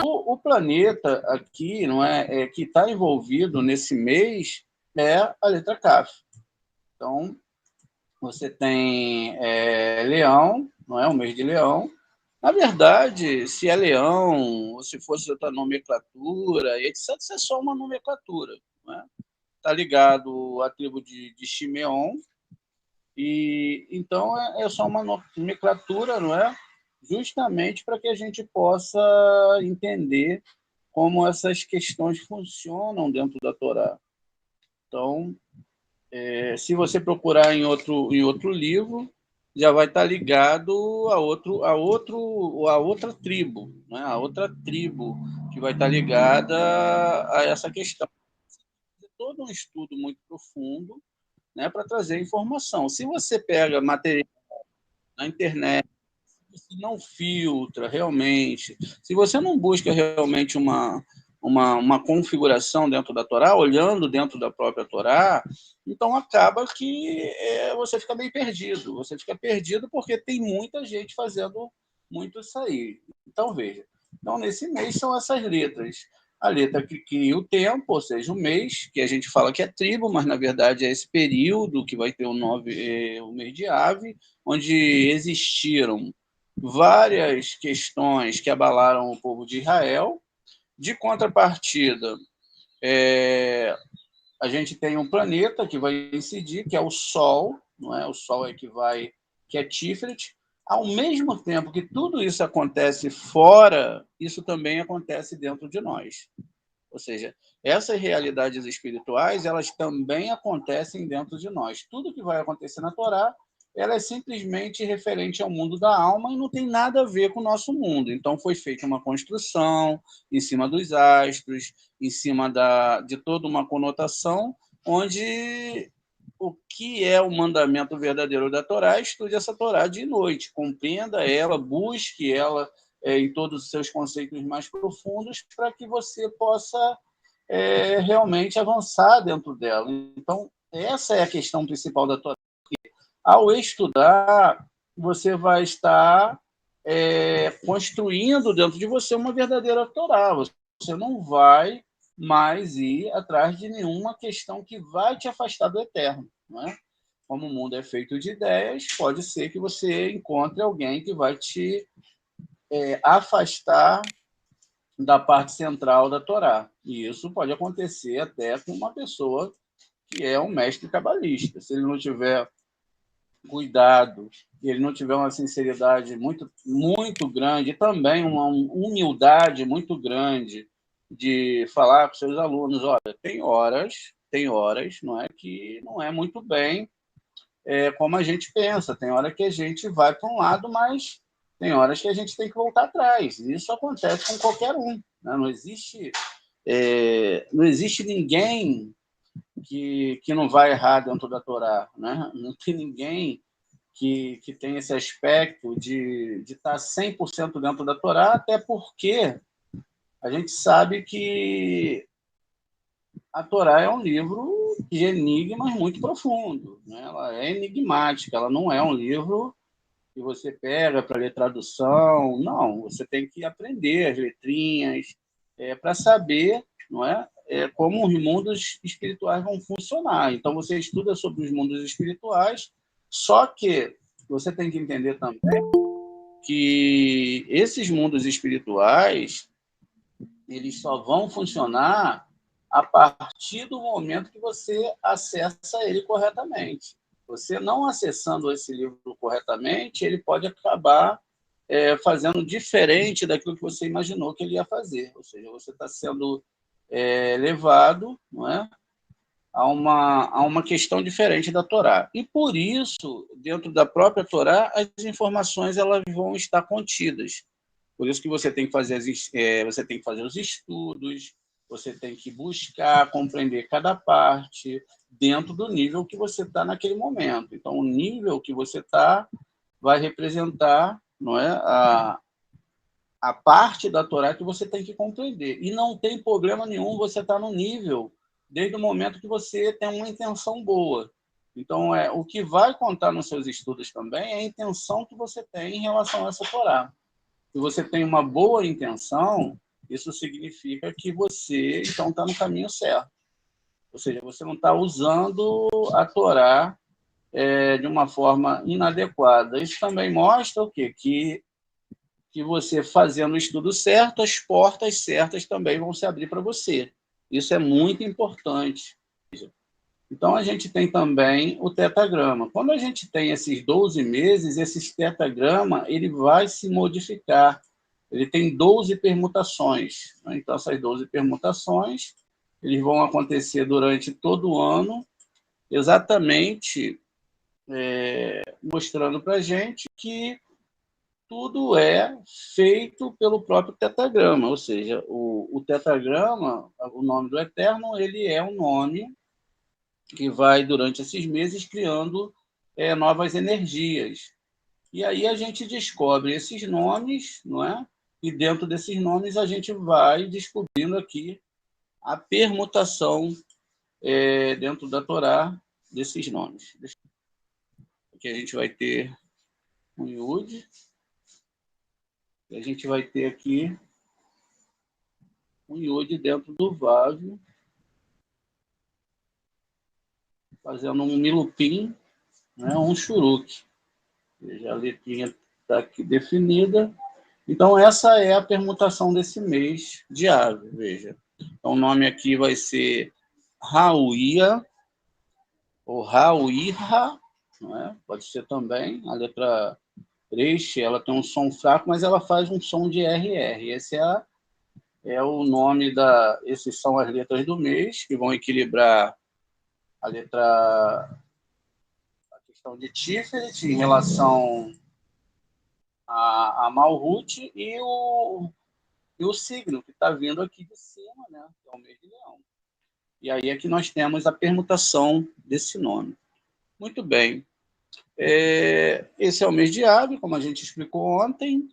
O planeta aqui, não é, que está envolvido nesse mês é a letra Kaf. Então, você tem Leão, não é? O mês de Leão. Na verdade, se é Leão, ou se fosse outra nomenclatura, etc., isso é só uma nomenclatura. Está ligado à tribo de Shimeon, e então é só uma nomenclatura, não é? Justamente para que a gente possa entender como essas questões funcionam dentro da Torá. Então, se você procurar em outro livro, já vai estar ligado a outra tribo, né? A outra tribo que vai estar ligada a essa questão. Todo um estudo muito profundo, né, para trazer informação. Se você pega material na internet, se você não filtra realmente, se você não busca realmente uma configuração dentro da Torá, olhando dentro da própria Torá, então acaba que você fica bem perdido. Você fica perdido porque tem muita gente fazendo muito isso aí. Então, veja. Então, nesse mês são essas letras. A letra que cria o tempo, ou seja, o mês, que a gente fala que é tribo, mas na verdade é esse período que vai ter o mês de Ave, onde existiram várias questões que abalaram o povo de Israel. De contrapartida, a gente tem um planeta que vai incidir, que é o Sol, não é? O Sol que é Tiferet. Ao mesmo tempo que tudo isso acontece fora, isso também acontece dentro de nós. Ou seja, essas realidades espirituais, elas também acontecem dentro de nós. Tudo que vai acontecer na Torá, ela é simplesmente referente ao mundo da alma e não tem nada a ver com o nosso mundo. Então, foi feita uma construção em cima dos astros, em cima de toda uma conotação, onde o que é o mandamento verdadeiro da Torá, estude essa Torá de noite, compreenda ela, busque ela em todos os seus conceitos mais profundos, para que você possa realmente avançar dentro dela. Então, essa é a questão principal da Torá. Ao estudar, você vai estar construindo dentro de você uma verdadeira Torá. Você não vai mais ir atrás de nenhuma questão que vai te afastar do eterno. Não é? Como o mundo é feito de ideias, pode ser que você encontre alguém que vai te afastar da parte central da Torá. E isso pode acontecer até com uma pessoa que é um mestre cabalista. Se ele não tiver cuidado, ele não tiver uma sinceridade muito, muito grande, e também uma humildade muito grande de falar com seus alunos, olha, tem horas, não é que não é muito bem como a gente pensa, tem hora que a gente vai para um lado, mas tem horas que a gente tem que voltar atrás. Isso acontece com qualquer um. Né? Não existe ninguém que não vai errar dentro da Torá. Né? Não tem ninguém que tem esse aspecto de estar 100% dentro da Torá, até porque a gente sabe que a Torá é um livro de enigmas muito profundo. Né? Ela é enigmática, ela não é um livro que você pega para ler tradução. Não, você tem que aprender as letrinhas para saber, não é? Como os mundos espirituais vão funcionar. Então, você estuda sobre os mundos espirituais, só que você tem que entender também que esses mundos espirituais eles só vão funcionar a partir do momento que você acessa ele corretamente. Você não acessando esse livro corretamente, ele pode acabar fazendo diferente daquilo que você imaginou que ele ia fazer. Ou seja, você está sendo levado, não é, a uma questão diferente da Torá. E por isso, dentro da própria Torá, as informações elas vão estar contidas. Por isso que você tem que fazer os estudos, você tem que buscar compreender cada parte dentro do nível que você está naquele momento. Então, o nível que você está vai representar, não é, a parte da Torá que você tem que compreender. E não tem problema nenhum você estar no nível desde o momento que você tem uma intenção boa. Então, o que vai contar nos seus estudos também é a intenção que você tem em relação a essa Torá. Se você tem uma boa intenção, isso significa que você, então, está no caminho certo. Ou seja, você não está usando a Torá de uma forma inadequada. Isso também mostra o quê? Que você fazendo o estudo certo, as portas certas também vão se abrir para você. Isso é muito importante. Então, a gente tem também o tetagrama. Quando a gente tem esses 12 meses, esse tetagrama ele vai se modificar. Ele tem 12 permutações. Né? Então, essas 12 permutações eles vão acontecer durante todo o ano, exatamente mostrando para a gente que tudo é feito pelo próprio tetagrama, ou seja, o tetagrama, o nome do Eterno, ele é um nome que vai, durante esses meses, criando novas energias. E aí a gente descobre esses nomes, não é? E dentro desses nomes a gente vai descobrindo aqui a permutação dentro da Torá desses nomes. Aqui a gente vai ter um Yud, e a gente vai ter aqui um Yud dentro do Vav, fazendo um milupim, né, um shuruk. Veja, a letrinha está aqui definida. Então, essa é a permutação desse mês de ave, veja. Então, o nome aqui vai ser Rauia, ou Rauirra, né? Pode ser também. A letra Resh, ela tem um som fraco, mas ela faz um som de RR. Esse é o nome da... Esses são as letras do mês, que vão equilibrar a letra... a questão de Tiferet em relação a Malhut e o signo que está vindo aqui de cima, né? Que é o mês de Leão. E aí é que nós temos a permutação desse nome. Muito bem. Esse é o mês de Ave, como a gente explicou ontem,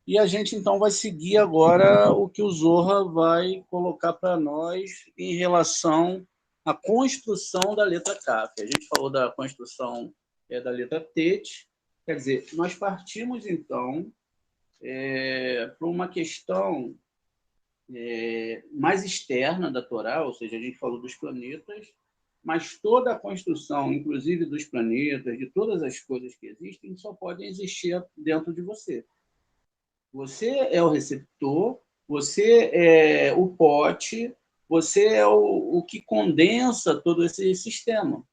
e a gente então vai seguir agora o que o Zohar vai colocar para nós em relação à construção da letra Kaf. A gente falou da construção da letra Tet, quer dizer, nós partimos então para uma questão mais externa da Torá, ou seja, a gente falou dos planetas, mas toda a construção, inclusive dos planetas, de todas as coisas que existem, só podem existir dentro de você. Você é o receptor, você é o pote, você é o que condensa todo esse sistema.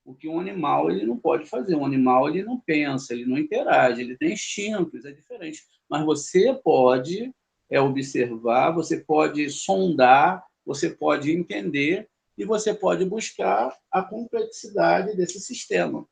O que um animal ele não pode fazer. Um animal ele não pensa, ele não interage, ele tem instintos, é diferente. Mas você pode observar, você pode sondar, você pode entender e você pode buscar a complexidade desse sistema.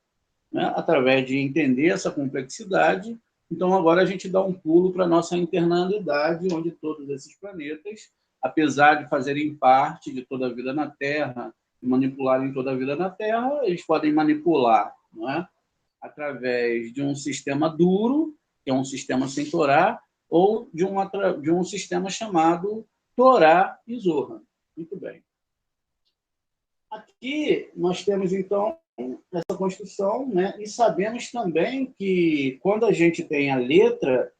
Né? Através de entender essa complexidade, então agora a gente dá um pulo para a nossa internalidade, onde todos esses planetas, apesar de fazerem parte de toda a vida na Terra, manipularem toda a vida na Terra, eles podem manipular, não é? Através de um sistema duro, que é um sistema sem Torá, ou de um sistema chamado Torá e Zohar. Muito bem. Aqui nós temos, então, essa construção, né? E sabemos também que quando a gente tem a letra,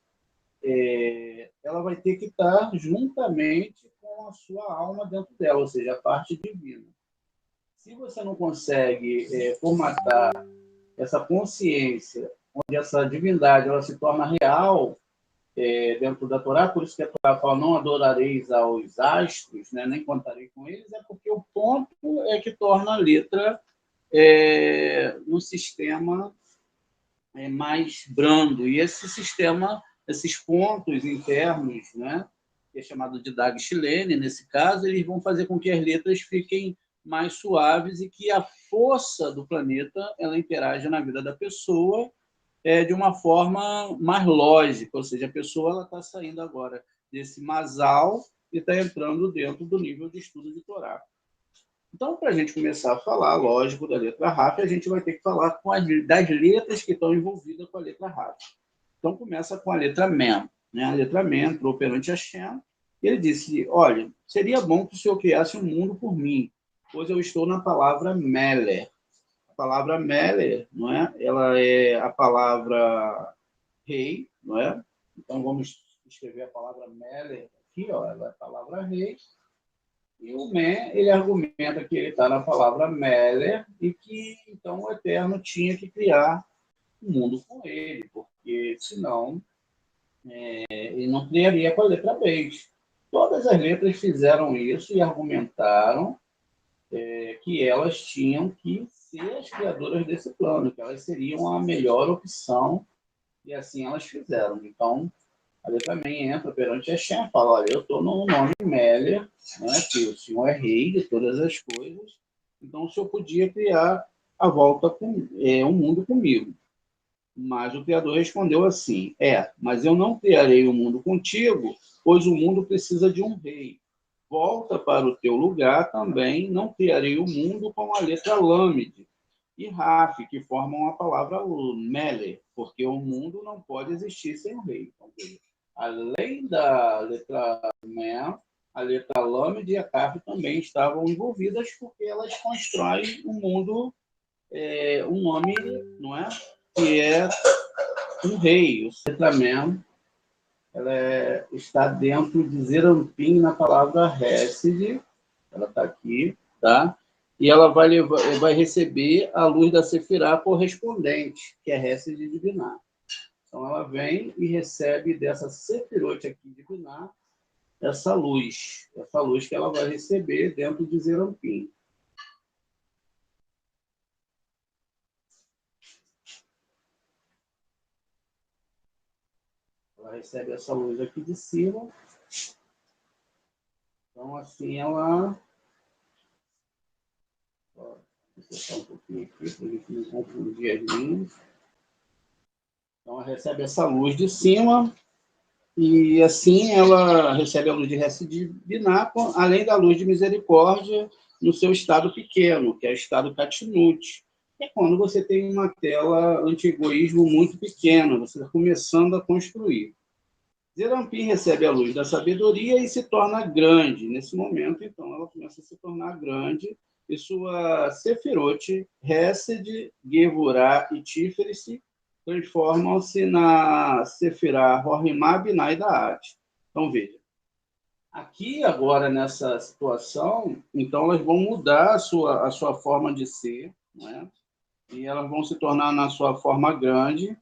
ela vai ter que estar juntamente com a sua alma dentro dela, ou seja, a parte divina. Se você não consegue formatar essa consciência, onde essa divindade ela se torna real dentro da Torá, por isso que a Torá fala, não adorareis aos astros, né, nem contarei com eles, é porque o ponto é que torna a letra no sistema mais brando. E esse sistema, esses pontos internos, né, que é chamado de Dag Chilene, nesse caso, eles vão fazer com que as letras fiquem mais suaves e que a força do planeta ela interaja na vida da pessoa de uma forma mais lógica, ou seja, a pessoa está saindo agora desse masal e está entrando dentro do nível de estudo de Torá. Então, para a gente começar a falar, lógico, da letra Raf, a gente vai ter que falar das letras que estão envolvidas com a letra Raf. Então, começa com a letra Mem. Né? A letra Mem entrou perante Hashem, e ele disse, olha, seria bom que o Senhor criasse um mundo por mim, pois eu estou na palavra Meler. A palavra Meller, não é? Ela é a palavra rei, não é? Então, vamos escrever a palavra Meller aqui, ó, ela é a palavra rei. E o Men, ele argumenta que ele está na palavra Meller e que, então, o Eterno tinha que criar um mundo com ele, porque, senão, ele não criaria com a letra Beis. Todas as letras fizeram isso e argumentaram que elas tinham que ser as criadoras desse plano, que elas seriam a melhor opção, e assim elas fizeram. Então, a letra Men entra perante Hashem e fala, olha, eu estou no nome Meller, né, que o Senhor é rei de todas as coisas, então o Senhor podia criar a volta com um mundo comigo. Mas o Criador respondeu assim, mas eu não criarei o mundo contigo, pois o mundo precisa de um rei. Volta para o teu lugar também, não criarei o mundo com a letra Lâmide e Raf, que formam a palavra Meller, porque o mundo não pode existir sem o rei. Então, além da letra Mem, a letra Lâmide e a Raf também estavam envolvidas, porque elas constroem um mundo, um nome, não é? Que é um rei. A letra Mem, ela está dentro de Zerampim na palavra Hesed, ela está aqui, tá? E ela vai receber a luz da Sefirá correspondente, que é Hesed de Binah. Então ela vem e recebe dessa Sefirote aqui de Binah essa luz que ela vai receber dentro de Zerampim. Ela recebe essa luz aqui de cima. Então, assim, ela... Vou deixar um pouquinho aqui, para a gente não confundir as linhas. Então, ela recebe essa luz de cima, e assim ela recebe a luz de Hesed de Binah, além da luz de misericórdia no seu estado pequeno, que é o estado Katinut. É quando você tem uma tela anti-egoísmo muito pequena, você está começando a construir. Zerampim recebe a luz da sabedoria e se torna grande. Nesse momento, então, ela começa a se tornar grande, e sua Sefirot, Hesed, Gevurah e Tiferet transformam-se na Sefirah, Rohimá, Binah e Da'at. Então, veja. Aqui, agora, nessa situação, então, elas vão mudar a sua forma de ser, né? E elas vão se tornar na sua forma grande.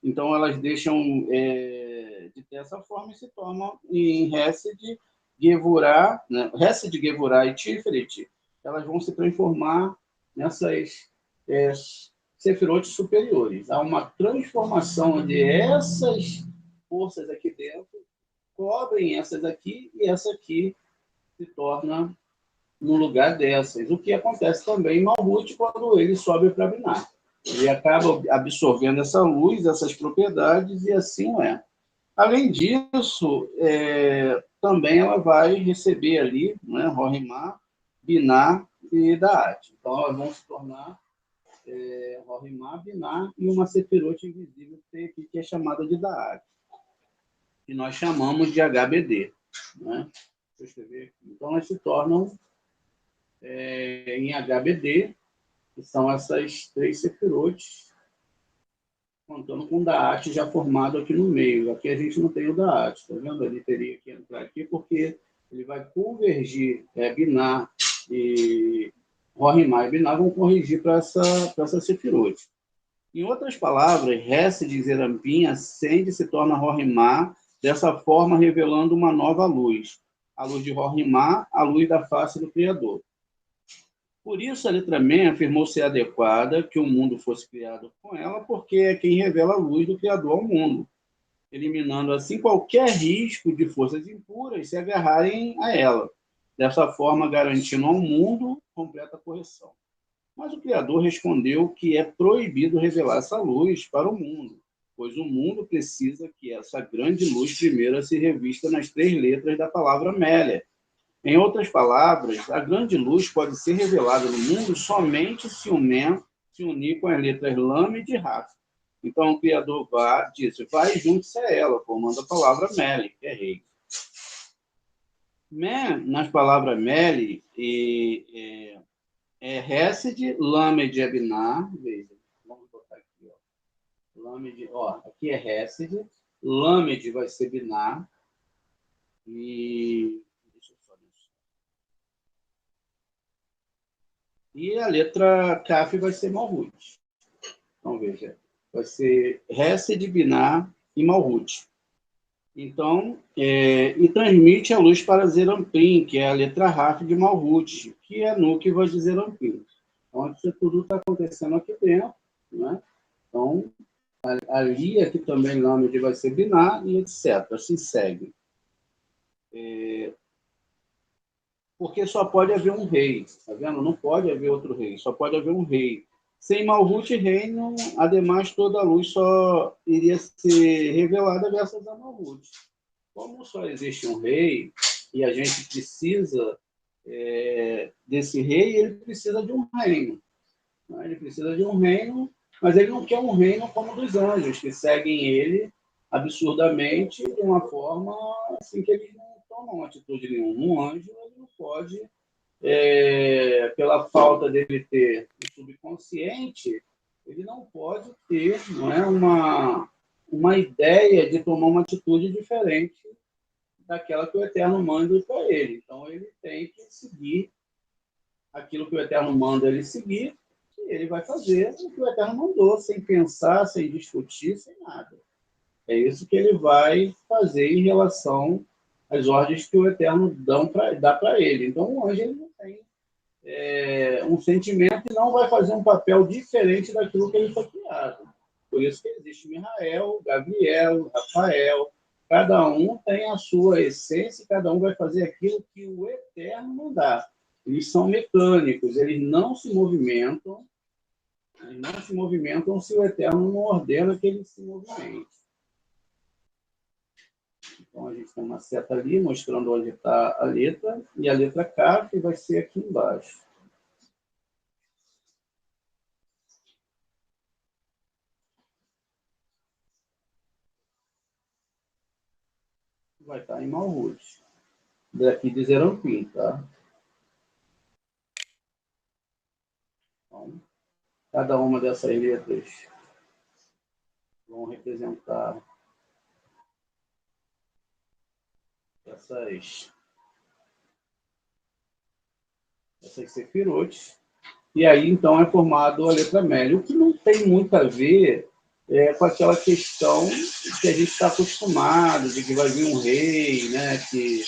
Então, elas deixam de ter essa forma e se tornam em Hesed, Gevurah, né? Hesed, Gevurah e Tiferet, elas vão se transformar nessas Sefirot superiores. Há uma transformação onde essas forças aqui dentro cobrem essas aqui e essa aqui se torna no lugar dessas. O que acontece também em Malhut quando ele sobe para Binah. Ele acaba absorvendo essa luz, essas propriedades, e assim é. Além disso, também ela vai receber ali, né, Rohimá, Binah e Da'at. Então, elas vão se tornar Rohimá, Binah e uma Sefirot invisível que é chamada de Da'at, que nós chamamos de HBD. Né? Deixa eu escrever aqui. Então, elas se tornam em HBD, que são essas três Sefirot, contando com o Da'at já formado aqui no meio. Aqui a gente não tem o Da'at, está vendo? Ele teria que entrar aqui porque ele vai convergir Binah e Rohimá e Binah vão corrigir para essa Sefirot. Em outras palavras, Hesed de Zerampim acende e se torna Rohimá, dessa forma revelando uma nova luz. A luz de Rohimá, a luz da face do Criador. Por isso, a letra Men afirmou ser adequada que o mundo fosse criado com ela, porque é quem revela a luz do Criador ao mundo, eliminando assim qualquer risco de forças impuras se agarrarem a ela, dessa forma garantindo ao mundo completa correção. Mas o Criador respondeu que é proibido revelar essa luz para o mundo, pois o mundo precisa que essa grande luz primeiro se revista nas três letras da palavra Meller. Em outras palavras, a grande luz pode ser revelada no mundo somente se o Men se unir com as letras Lamed e Raf. Então o Criador disse, vai junto-se a ela, formando a palavra Meli, que é rei. Men, nas palavras Meli Hesed, Lamed é Binar. Veja, vamos botar aqui, ó. Lamed, ó, aqui é Hesed, Lamed vai ser Binar. E deixa eu só deixar. E a letra Kaf vai ser Malhut. Então, veja, vai ser Hesed, Binar e Malhut. Então, e transmite a luz para Zerampin, que é a letra Raf de Malhut, que é Nukva de Zerampin. Então, isso tudo está acontecendo aqui dentro, né? Então, ali aqui também Lamed vai ser Binar e etc. Assim segue. Porque só pode haver um rei, tá vendo? Não pode haver outro rei, só pode haver um rei. Sem Malhut reino, ademais, toda a luz só iria ser revelada graças a Malhut. Como só existe um rei e a gente precisa desse rei, ele precisa de um reino. Né? Ele precisa de um reino, mas ele não quer um reino como o dos anjos, que seguem ele absurdamente de uma forma assim que eles não tomam atitude nenhuma. Um anjo ele não pode, pela falta dele ter um subconsciente, ele não pode ter, não é, uma ideia de tomar uma atitude diferente daquela que o Eterno manda para ele. Então, ele tem que seguir aquilo que o Eterno manda ele seguir, e ele vai fazer o que o Eterno mandou, sem pensar, sem discutir, sem nada. É isso que ele vai fazer em relação às ordens que o Eterno dá para ele. Então, o anjo ele não tem um sentimento e não vai fazer um papel diferente daquilo que ele foi criado. Por isso que existe Mihael, Gabriel, Rafael. Cada um tem a sua essência, cada um vai fazer aquilo que o Eterno mandar. Eles são mecânicos, eles não se movimentam se o Eterno não ordena que eles se movimentem. Então, a gente tem uma seta ali, mostrando onde está a letra, e a letra K, que vai ser aqui embaixo. Vai estar em Malhut. Daqui de Zerampin, tá? Então, cada uma dessas letras vão representar essas sefirotes. E aí, então, é formado a letra Mel, o que não tem muito a ver com aquela questão que a gente está acostumado, de que vai vir um rei, né, que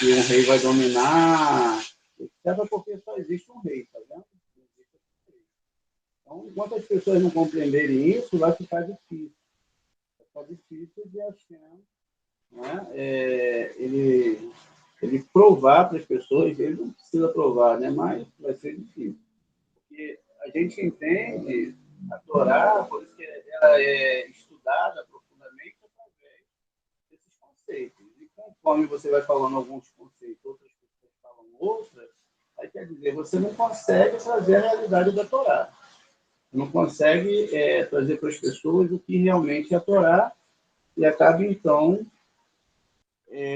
um rei vai dominar, etc., porque só existe um rei, tá vendo? Então, enquanto as pessoas não compreenderem isso, vai ficar difícil. Vai ficar difícil de achar, né? Ele provar para as pessoas, ele não precisa provar, né? Mas vai ser difícil. Porque a gente entende a Torá, por isso que ela é estudada profundamente através desses conceitos. E conforme você vai falando alguns conceitos, outras pessoas falam outras, aí quer dizer, você não consegue trazer a realidade da Torá. Não consegue trazer para as pessoas o que realmente é a Torá e acaba, então,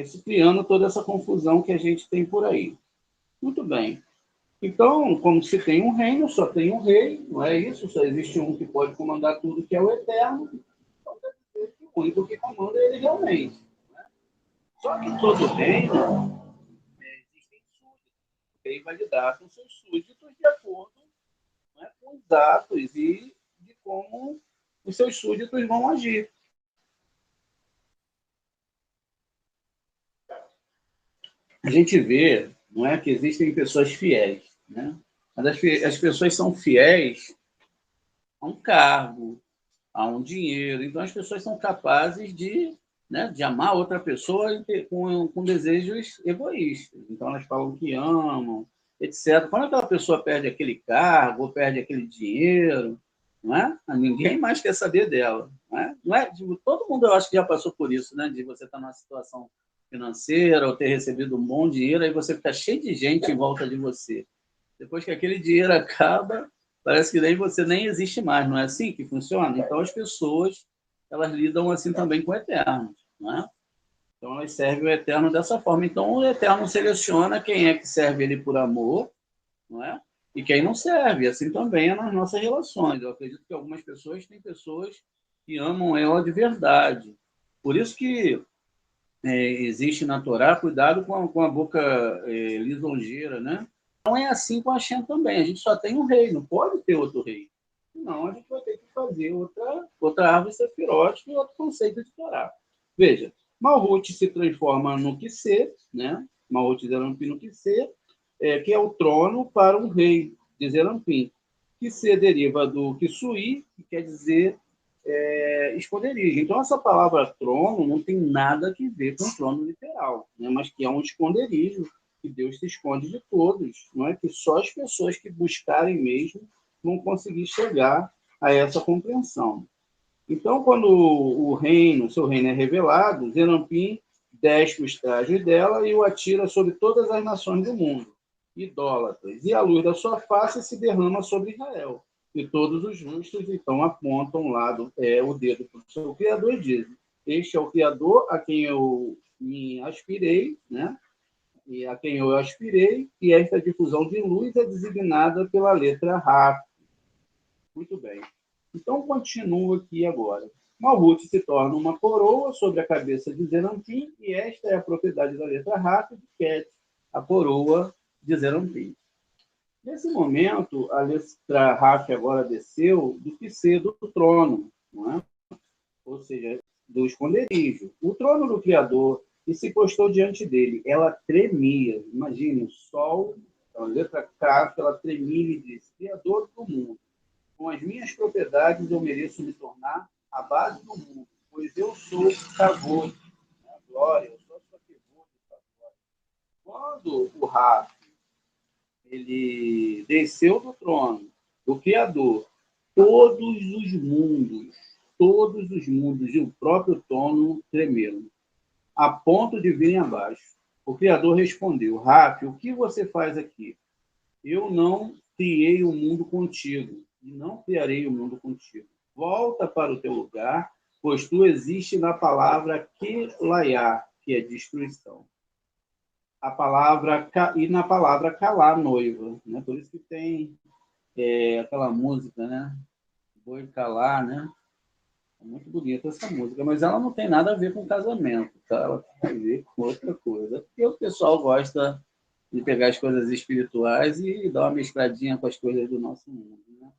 se criando toda essa confusão que a gente tem por aí. Muito bem. Então, como se tem um reino, só tem um rei, não é isso? Só existe um que pode comandar tudo, que é o Eterno. Então, deve dizer que o único que comanda é ele realmente. Né? Só que todo reino existem súditos. O rei vai lidar com seus súditos de acordo, né, com os atos e de como os seus súditos vão agir. A gente vê, não é, que existem pessoas fiéis, né? Mas as pessoas são fiéis a um cargo, a um dinheiro. Então, as pessoas são capazes de, né, de amar outra pessoa com desejos egoístas. Então, elas falam que amam, etc. Quando aquela pessoa perde aquele cargo, ou perde aquele dinheiro, não é? Ninguém mais quer saber dela. Não é? Não é? Tipo, todo mundo, eu acho que já passou por isso, né? De você estar numa situação financeira ou ter recebido um bom dinheiro, aí você fica cheio de gente em volta de você. Depois que aquele dinheiro acaba, parece que nem você nem existe mais, não é assim que funciona? Então, as pessoas, elas lidam assim também com o Eterno, né? Então, elas servem o Eterno dessa forma. Então, o Eterno seleciona quem é que serve ele por amor, não é? e quem não serve. Assim também é nas nossas relações. Eu acredito que algumas pessoas têm pessoas que amam ela de verdade. Por isso que existe na Torá, cuidado com a boca lisonjeira, né? Não é assim com a Shem também. A gente só tem um rei, não pode ter outro rei. Senão a gente vai ter que fazer outra árvore sefirótica e outro conceito de Torá. Veja, Malhut se transforma no Kisê, né? Malhut Zerampim no Kisê, que é o trono para um rei de Zerampim. Kisê deriva do Kisuí, que quer dizer esconderijo. Então, essa palavra trono não tem nada a ver com trono literal, né? Mas que é um esconderijo, que Deus se esconde de todos, não é? Que só as pessoas que buscarem mesmo vão conseguir chegar a essa compreensão. Então, quando seu reino é revelado, Zerampim desce o estágio dela e o atira sobre todas as nações do mundo, idólatras, e a luz da sua face se derrama sobre Israel. E todos os justos, então, apontam o dedo para o seu Criador e dizem: este é o Criador a quem eu me aspirei, né? E a quem eu aspirei, e esta difusão de luz é designada pela letra Raf. Muito bem. Então, continua aqui agora. Malhut se torna uma coroa sobre a cabeça de Zerampim, e esta é a propriedade da letra Raf de Ket, a coroa de Zerampim. Nesse momento, a letra Raf agora desceu do Kisê do trono, não é? Ou seja, do esconderijo. O trono do Criador, e se postou diante dele. Ela tremia. Imagine, o sol, a letra Kaf, ela tremia e disse: Criador do mundo, com as minhas propriedades eu mereço me tornar a base do mundo, pois eu sou Kavod, a glória, eu sou a sua Kavod. Quando o Raf ele desceu do trono do Criador, todos os mundos e o próprio trono tremeram, a ponto de virem abaixo. O Criador respondeu: Raf, o que você faz aqui? Eu não criei o mundo contigo, e não criarei o mundo contigo. Volta para o teu lugar, pois tu existes na palavra Kelaiá, que é destruição. E na palavra calar, noiva, né? Por isso que tem aquela música, né? Boi calar, né? É muito bonita essa música, mas ela não tem nada a ver com casamento, tá? Ela tem a ver com outra coisa. Porque o pessoal gosta de pegar as coisas espirituais e dar uma mescladinha com as coisas do nosso mundo, né?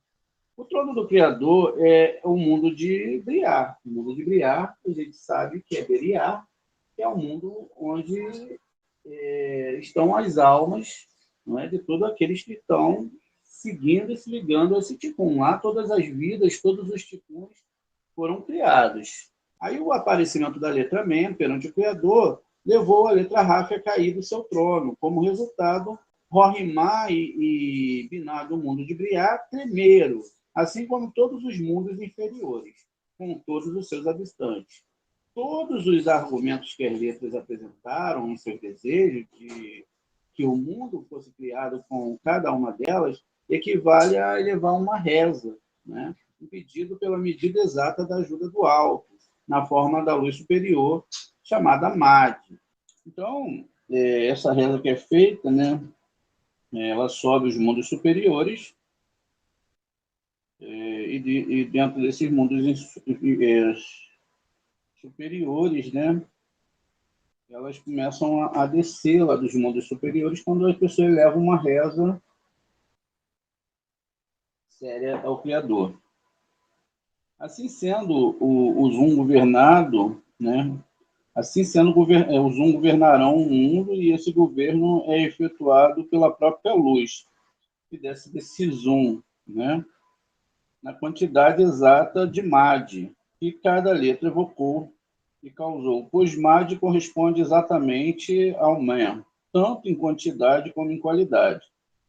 O trono do Criador é o mundo de Briar. O mundo de Briar, a gente sabe que é Beriar, que é o mundo onde estão as almas, não é, de todos aqueles que estão seguindo e se ligando a esse ticum. Lá todas as vidas, todos os ticuns foram criados. Aí o aparecimento da letra Mem perante o Criador levou a letra Raf a cair do seu trono. Como resultado, Rohimá e Biná do mundo de Briar tremeram, assim como todos os mundos inferiores, com todos os seus habitantes. Todos os argumentos que as letras apresentaram em seus desejos de que o mundo fosse criado com cada uma delas equivale a elevar uma reza, né? Um pedido pela medida exata da ajuda do alto, na forma da luz superior, chamada Mad. Então, essa reza que é feita, né? Ela sobe os mundos superiores e dentro desses mundos superiores, né? Elas começam a descer lá dos mundos superiores quando a pessoa eleva uma reza séria ao Criador. Assim sendo o Zum governado, né? Assim sendo, o Zum governarão o mundo e esse governo é efetuado pela própria luz, que desce desse Zum, né? Na quantidade exata de Mad, que cada letra evocou e causou, pois Mad corresponde exatamente ao Mem, tanto em quantidade como em qualidade.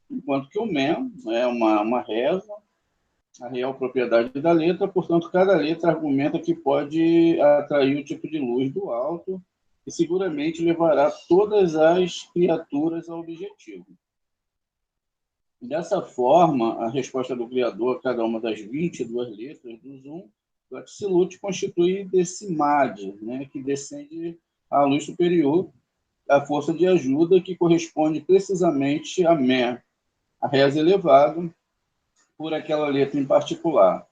Enquanto que o Mem é uma reza, a real propriedade da letra, portanto, cada letra argumenta que pode atrair o tipo de luz do alto e seguramente levará todas as criaturas ao objetivo. Dessa forma, a resposta do Criador a cada uma das 22 letras do Zum, o Atzilut constitui desse Mad, né, que descende à luz superior, a força de ajuda que corresponde precisamente a Mer, a reza elevada por aquela letra em particular.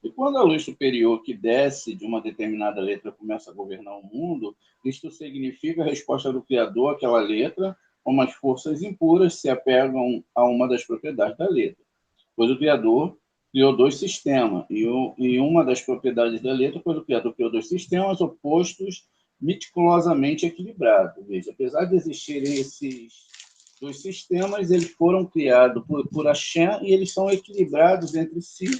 E quando a luz superior que desce de uma determinada letra começa a governar o mundo, isto significa a resposta do Criador àquela letra, como as forças impuras se apegam a uma das propriedades da letra. Pois o Criador criou dois sistemas, e uma das propriedades da letra, pois o Criador criou dois sistemas opostos, meticulosamente equilibrados. Veja, apesar de existirem esses dois sistemas, eles foram criados por Hashem e eles são equilibrados entre si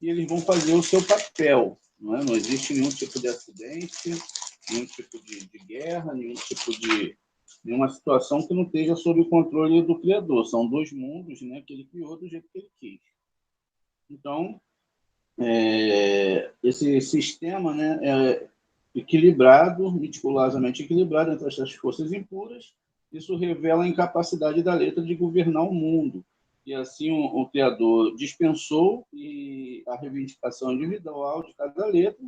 e eles vão fazer o seu papel. Não é? Não existe nenhum tipo de acidente, nenhum tipo de guerra, nenhuma situação que não esteja sob o controle do Criador. São dois mundos, né, que ele criou do jeito que ele quis. Então, esse sistema, né, é equilibrado, meticulosamente equilibrado entre essas forças impuras. Isso revela a incapacidade da letra de governar o mundo. E assim o Criador dispensou a reivindicação individual de cada letra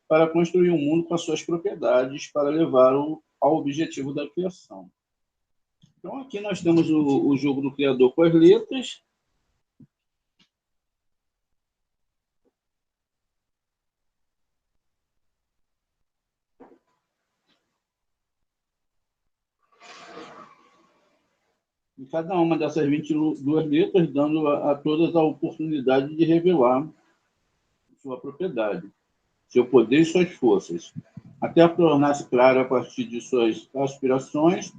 para construir um mundo com as suas propriedades, para levar ao objetivo da criação. Então, aqui nós temos o jogo do Criador com as letras. E cada uma dessas 22 letras dando a todas a oportunidade de revelar sua propriedade, seu poder e suas forças, até tornar-se claro a partir de suas aspirações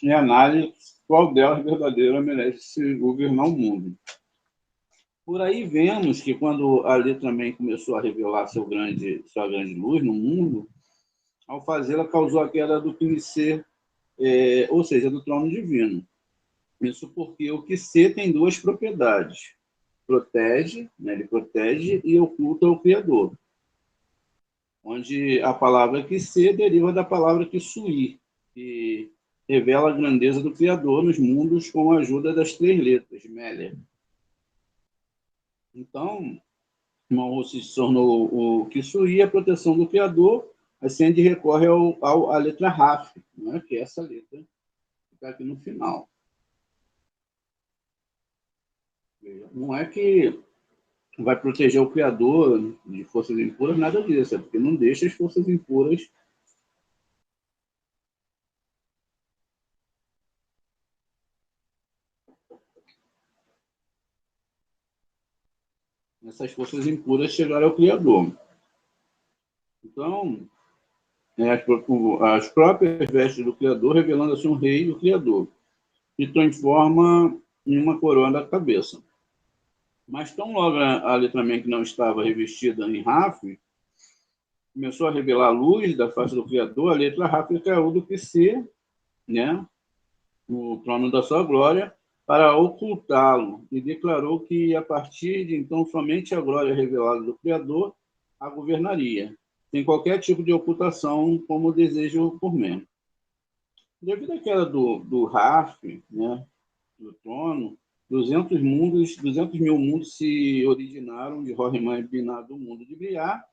e análise qual delas verdadeira merece governar o mundo. Por aí vemos que quando a letra também começou a revelar sua grande luz no mundo, ao fazê-la causou a queda do Knesset, ou seja, do trono divino. Isso porque o Knesset tem duas propriedades. Protege, né, ele protege e oculta o Criador. Onde a palavra Knesset deriva da palavra Ksuí, que revela a grandeza do Criador nos mundos com a ajuda das três letras, Meller. Então, se tornou o Ksuí, a proteção do Criador, assim a gente recorre à letra Raf, né, que é essa letra que está aqui no final. Não é que vai proteger o Criador de forças impuras, nada disso, é porque não deixa as forças impuras essas forças impuras chegarem ao Criador. Então, as próprias vestes do Criador revelando-se um rei do Criador, que transforma em uma coroa da cabeça. Mas tão logo a letra Mem, que não estava revestida em Raf, começou a revelar a luz da face do Criador, a letra Raf caiu do PC, né, no trono da sua glória, para ocultá-lo, e declarou que, a partir de então, somente a glória revelada do Criador a governaria, sem qualquer tipo de ocultação, como desejo por mim. Devido à queda do Raf, né, do trono, 200 mil mundos se originaram de Rohirrim e Binah, do mundo de Briar,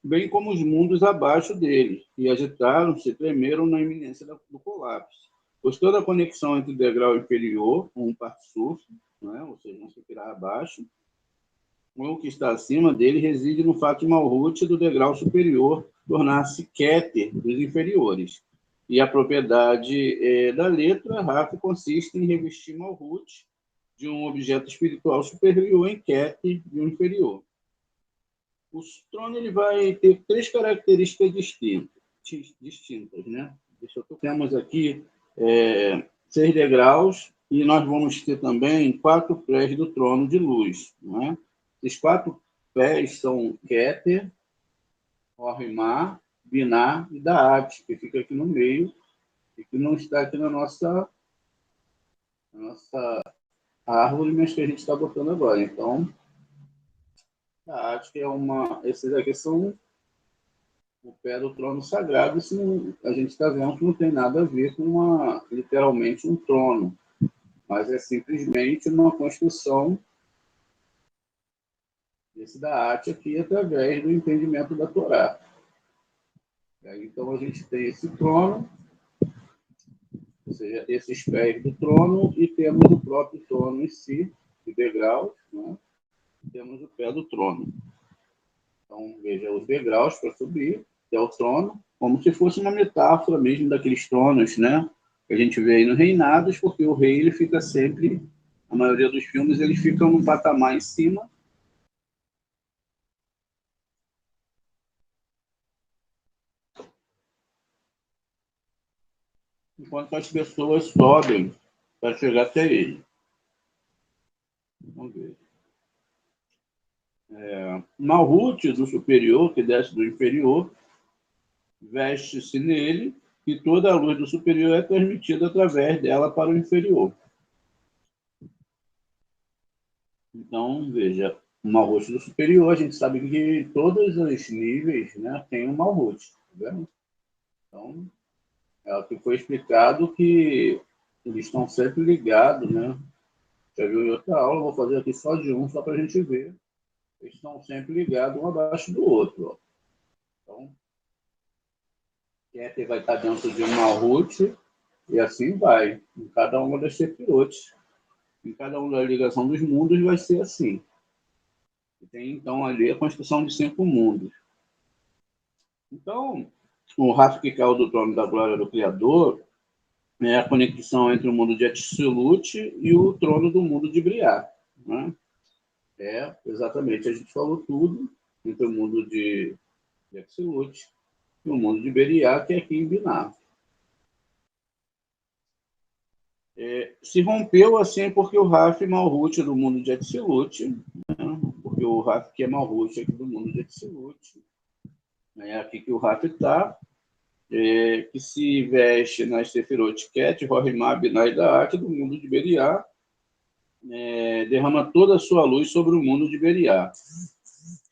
bem como os mundos abaixo dele, e agitaram-se, tremeram na iminência do colapso. Pois toda a conexão entre o degrau inferior, um Parsuf, né, ou seja, um respirar abaixo, ou o que está acima dele, reside no fato de Malhut do degrau superior tornar-se Keter dos inferiores. E a propriedade da letra Raf consiste em revestir Malhut de um objeto espiritual superior em Keter de um inferior. O trono ele vai ter três características distintas, né? Temos aqui 6 degraus e nós vamos ter também 4 pés do trono de luz, não é? Esses 4 pés são Keter, Rohirrim, Binah e Da'at, que fica aqui no meio e que não está aqui na nossa árvore, mas que a gente está botando agora. Então, Da'at esses aqui são o pé do trono sagrado. Isso a gente está vendo que não tem nada a ver com literalmente um trono, mas é simplesmente uma construção desse Da'at aqui através do entendimento da Torá. Então a gente tem esse trono ou seja, esses pés do trono, e temos o próprio trono em si, de degraus, né? Temos o pé do trono. Então, veja os degraus para subir até o trono, como se fosse uma metáfora mesmo daqueles tronos, né? Que a gente vê aí nos reinados, porque o rei ele fica sempre, a maioria dos filmes, eles ficam num patamar em cima. Enquanto as pessoas sobem para chegar até ele. Vamos ver. Malhut, do superior, que desce do inferior, veste-se nele, e toda a luz do superior é transmitida através dela para o inferior. Então, veja, o Malhut do superior, a gente sabe que todos os níveis, né, tem um Malhut, tá vendo? Então, é o que foi explicado que eles estão sempre ligados, né? Já viu em outra aula, vou fazer aqui só de um, só para a gente ver. Eles estão sempre ligados um abaixo do outro. Ó. Então, Keter vai estar dentro de um Malhut, e assim vai, em cada uma das sepirotes. Em cada uma da ligação dos mundos vai ser assim. E tem, então, ali a construção de 5 mundos. Então, o Raf que caiu do trono da glória do Criador é a conexão entre o mundo de Atzilut e o trono do mundo de Briá. Né? Exatamente, a gente falou tudo entre o mundo de Atzilut e o mundo de Beriá, que é aqui em Biná. Se rompeu assim porque o Raf Malhut do mundo de Atzilut, né? Porque o Raf que é Malhut aqui do mundo de Atzilut, é aqui que o Raf está, que se veste nas Sefirot Ket, Rohimá, Binah e Daat do mundo de Beriá, derrama toda a sua luz sobre o mundo de Beriá,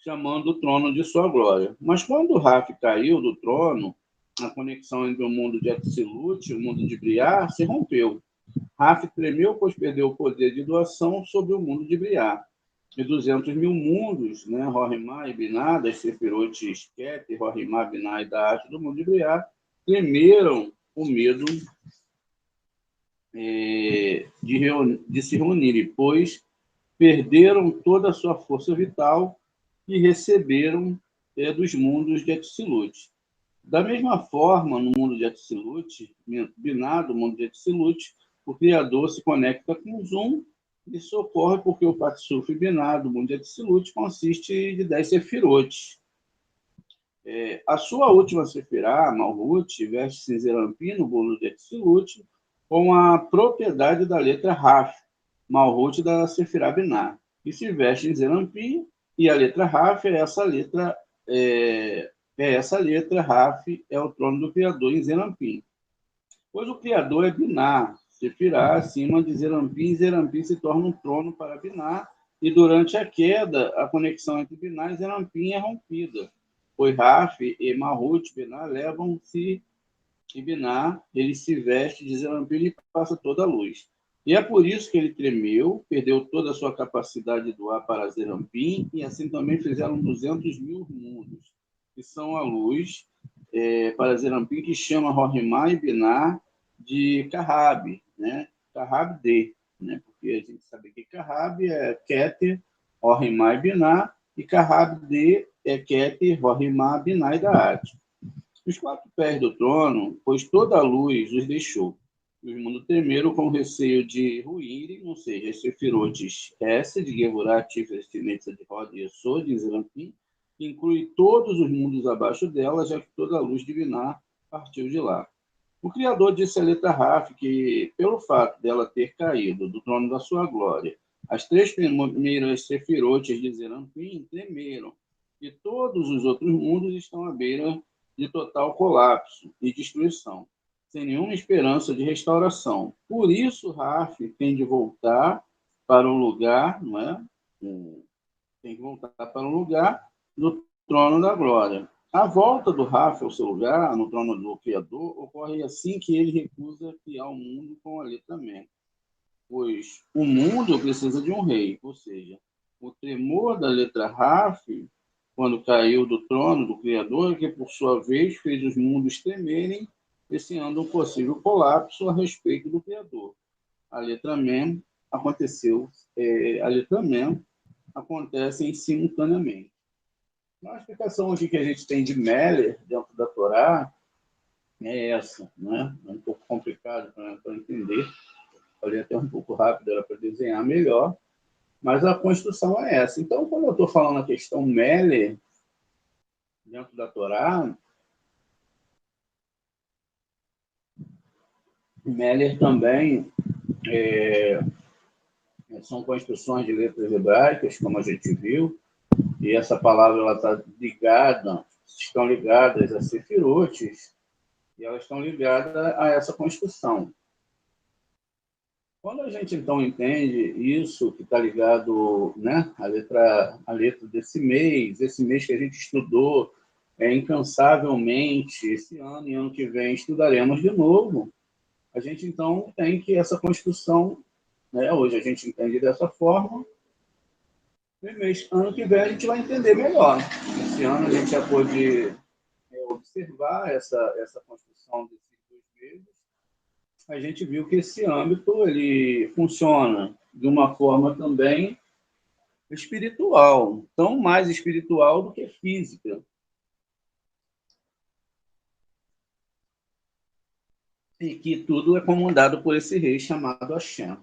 chamando o trono de sua glória. Mas quando o Raf caiu do trono, a conexão entre o mundo de Atzilut e o mundo de Briá se rompeu. Raf tremeu, pois perdeu o poder de doação sobre o mundo de Briá. E 200 mil mundos, né, Rohimá e Binah, das Sefirot Ket, Rohimá, Binah e Daat do mundo de Briá, temeram o medo de se reunirem, pois perderam toda a sua força vital e receberam dos mundos de Atzilut. Da mesma forma, no mundo de Atzilut, Binah, do mundo de Atzilut, o Criador se conecta com o Zum e socorre porque o Patsuf Binah, do mundo de Atzilut, consiste de 10 Sefirot. A sua última Sefirah, Malhut, veste Cinzerampim no mundo de Atzilut, com a propriedade da letra Raf, Malhut da Sefirah Binah, que se veste em Zerampim, e a letra Raf essa letra, Raf é o trono do Criador em Zerampim. Pois o Criador é Binah, Sefirah acima de Zerampim, e Zerampim se torna um trono para Binah, e durante a queda, a conexão entre Binah e Zerampim é rompida, pois Raf e Malhut Binah levam-se, e Binah, ele se veste de Zerampim e passa toda a luz. E é por isso que ele tremeu, perdeu toda a sua capacidade de doar para Zerampim, e assim também fizeram 200 mil mundos, que são a luz para Zerampim, que chama Rohimá e Binah de Kahab, né? Kahab D, né? Porque a gente sabe que Kahab é Keter, Rohimá e Binah, e Kahab D é Keter, Rohimá, Binah e Daat. Os 4 pés do trono, pois toda a luz os deixou. E os mundos temeram com receio de ruírem, ou seja, as sefirotes S, de Gevurat, Tiferet, Netzah, de Rod e Esod, de Zerampim, inclui todos os mundos abaixo dela, já que toda a luz divinar partiu de lá. O Criador disse a letra Raf que, pelo fato dela ter caído do trono da sua glória, as 3 primeiras sefirotes de Zerampim tremeram, e todos os outros mundos estão à beira de total colapso e destruição, sem nenhuma esperança de restauração. Por isso, Raf tem de voltar para um lugar, não é? Tem que voltar para um lugar no trono da glória. A volta do Raf ao seu lugar, no trono do Criador, ocorre assim que ele recusa criar o mundo com a letra Mem, pois o mundo precisa de um rei, ou seja, o tremor da letra Raf, quando caiu do trono do Criador, que por sua vez fez os mundos tremerem apreciando um possível colapso a respeito do Criador. A letra Mem aconteceu, a letra Mem acontecem simultaneamente. A explicação aqui que a gente tem de Meller dentro da Torá é essa, né? É um pouco complicado para entender. Falei até um pouco rápido, era para desenhar melhor, mas a construção é essa. Então, quando eu estou falando a questão Meller dentro da Torá, Meller também são construções de letras hebraicas, como a gente viu, e essa palavra está ligada, estão ligadas a sefirotes, e elas estão ligadas a essa construção. Quando a gente, então, entende isso, que está ligado, né, a letra desse mês, esse mês que a gente estudou incansavelmente, esse ano e ano que vem estudaremos de novo, a gente, então, tem que essa construção, né, hoje a gente entende dessa forma, no mês, ano que vem a gente vai entender melhor. Esse ano a gente já pôde observar essa construção desses 2 meses. A gente viu que esse âmbito ele funciona de uma forma também espiritual, tão mais espiritual do que física. E que tudo é comandado por esse rei chamado Hashem.